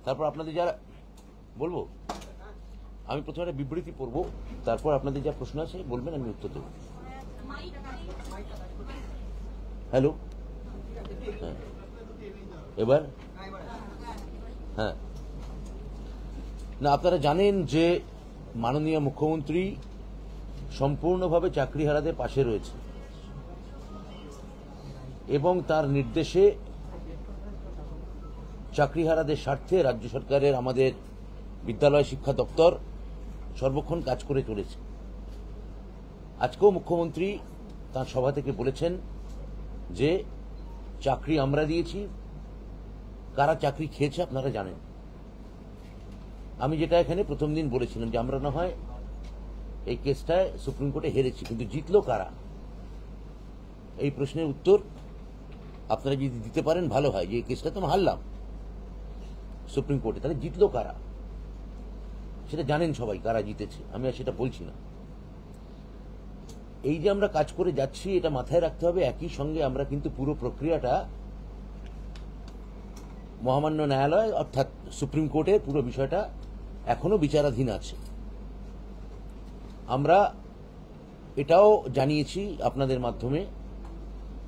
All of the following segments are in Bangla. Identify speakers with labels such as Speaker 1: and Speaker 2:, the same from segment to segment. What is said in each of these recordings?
Speaker 1: তারপর আপনাদের যারা বলবো, আমি প্রথমে একটা বিবৃতি পড়ব, তারপর আপনাদের যা প্রশ্ন আছে বলবেন, আমি উত্তর দেব। হ্যালো, হ্যাঁ এবার, হ্যাঁ না, আপনারা জানেন যে মাননীয় মুখ্যমন্ত্রী সম্পূর্ণভাবে চাকরিহারাদের পাশে রয়েছে এবং তার নির্দেশে চাকরিহারাদের স্বার্থে রাজ্য সরকারের আমাদের বিদ্যালয় শিক্ষা দপ্তর সর্বক্ষণ কাজ করে চলেছে। আজকেও মুখ্যমন্ত্রী তার সভা থেকে বলেছেন যে চাকরি আমরা দিয়েছি, কারা চাকরি খেয়েছে আপনারা জানেন। আমি যেটা এখানে প্রথম দিন বলেছিলাম যে আমরা না হয় এই কেসটায় সুপ্রিম কোর্টে হেরেছি, কিন্তু জিতলো কারা? এই প্রশ্নের উত্তর আপনারা যদি দিতে পারেন ভালো হয়, যে এই কেসটা তো হারলাম সুপ্রিম কোর্টে, তাহলে জিতলো কারা সেটা জানেন সবাই, কারা জিতেছে, আমি আর সেটা বলছি না। এই যে আমরা কাজ করে যাচ্ছি এটা মাথায় রাখতে হবে। একই সঙ্গে আমরা কিন্তু পুরো প্রক্রিয়াটা মহামান্য ন্যায়ালয় অর্থাৎ সুপ্রিম কোর্টের পুরো বিষয়টা এখনো বিচারাধীন আছে। আমরা এটাও জানিয়েছি আপনাদের মাধ্যমে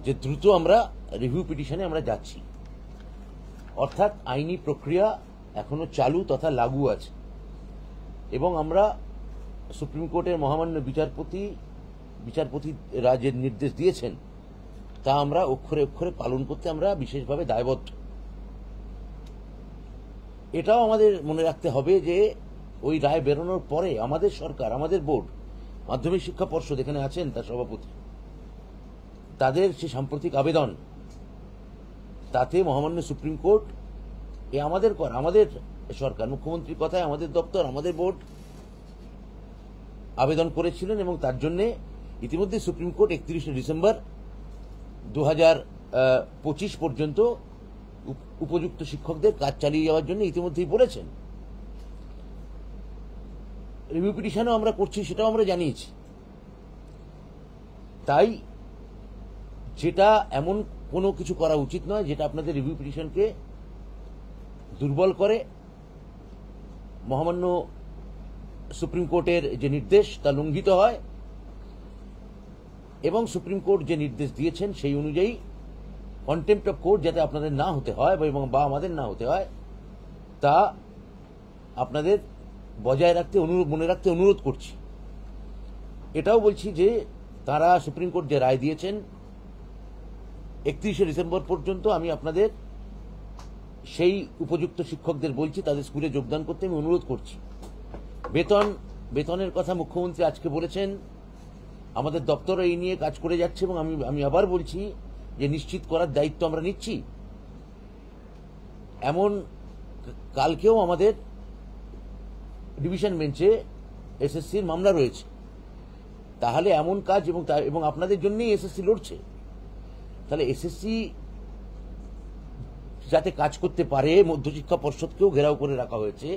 Speaker 1: যে দ্রুত আমরা রিভিউ পিটিশনে আমরা যাচ্ছি, অর্থাৎ আইনি প্রক্রিয়া এখনো চালু তথা লাগু আছে এবং আমরা সুপ্রিম কোর্টের মহামান্য বিচারপতিরা যে নির্দেশ দিয়েছেন তা আমরা অক্ষরে অক্ষরে পালন করতে আমরা বিশেষভাবে দায়বদ্ধ। এটাও আমাদের মনে রাখতে হবে যে ওই রায় বেরোনোর পরে আমাদের সরকার, আমাদের বোর্ড, মাধ্যমিক শিক্ষা পর্ষদ এখানে আছেন তার সভাপতি, তাদের যে সাম্প্রতিক আবেদন তাতে মহামান্য সুপ্রিম কোর্ট আমাদের সরকার, মুখ্যমন্ত্রীর কথায় আমাদের দপ্তর, আমাদের বোর্ড আবেদন করেছিলেন এবং তার জন্য ইতিমধ্যে সুপ্রিম কোর্ট 31শে ডিসেম্বর 2025 পর্যন্ত উপযুক্ত শিক্ষকদের কাজ চালিয়ে যাওয়ার জন্য ইতিমধ্যেই বলেছেন। রিভিউ পিটিশনও আমরা করছি, সেটাও আমরা জানিয়েছি। তাই যেটা এমন কোনো কিছু করা উচিত নয় যেটা আপনাদের রিভিউ পিটিশনকে দুর্বল করে। মহামান্য সুপ্রিম কোর্টের যে নির্দেশ তা লঙ্ঘিত হয় এবং সুপ্রিম কোর্ট যে নির্দেশ দিয়েছেন সেই অনুযায়ী কন্টেম্প্ট অফ কোর্ট যাতে আপনাদের না হতে হয় বা আমাদের না হতে হয় তা আপনাদের বজায় রাখতে, মনে রাখতে অনুরোধ করছি। এটাও বলছি যে তারা সুপ্রিম কোর্ট যে রায় দিয়েছেন 31শে ডিসেম্বর পর্যন্ত, আমি আপনাদের সেই উপযুক্ত শিক্ষকদের বলছি তাদের স্কুলে যোগদান করতে আমি অনুরোধ করছি। বেতনের কথা মুখ্যমন্ত্রী আজকে বলেছেন, আমাদের দপ্তর এই নিয়ে কাজ করে যাচ্ছে এবং আমি আবার বলছি যে নিশ্চিত করার দায়িত্ব আমরা নিচ্ছি। এমন কালকেও আমাদের ডিভিশন বেঞ্চে এসএসসির মামলা রয়েছে, তাহলে এমন কাজ এবং আপনাদের জন্যই এসএসসি লড়ছে, তাহলে এসএসসি যাতে কাজ করতে পারে মধ্যশিক্ষা পর্ষদকেও ঘেরাও করে রাখা হয়েছে।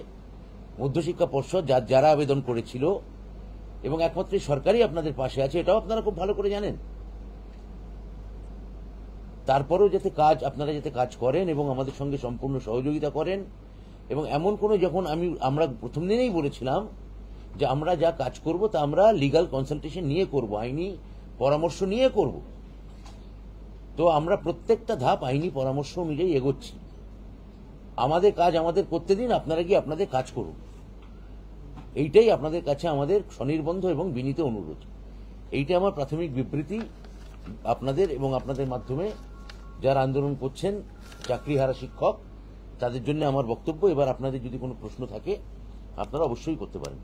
Speaker 1: মধ্যশিক্ষা পর্ষদ যারা আবেদন করেছিল এবং একমাত্র সরকারই আপনাদের পাশে আছে, এটাও আপনারা খুব ভালো করে জানেন। তারপরেও আপনারা যাতে কাজ করেন এবং আমাদের সঙ্গে সম্পূর্ণ সহযোগিতা করেন এবং এমন কোনো আমরা প্রথম দিনেই বলেছিলাম যে আমরা যা কাজ করব তা আমরা লিগ্যাল কনসালটেশন নিয়ে করব, আইনি পরামর্শ নিয়ে করব। তো আমরা প্রত্যেকটা ধাপ আইনি পরামর্শ অনুযায়ী এগোচ্ছি। আমাদের কাজ আমাদের করতে দিন, আপনারা গিয়ে আপনাদের কাজ করুন, এইটাই আপনাদের কাছে আমাদের স্বনির্বন্ধ এবং বিনীত অনুরোধ। এইটা আমার প্রাথমিক বিবৃতি আপনাদের এবং আপনাদের মাধ্যমে যারা আন্দোলন করছেন চাকরিহারা শিক্ষক তাদের জন্য আমার বক্তব্য। এবার আপনাদের যদি কোনো প্রশ্ন থাকে আপনারা অবশ্যই করতে পারেন।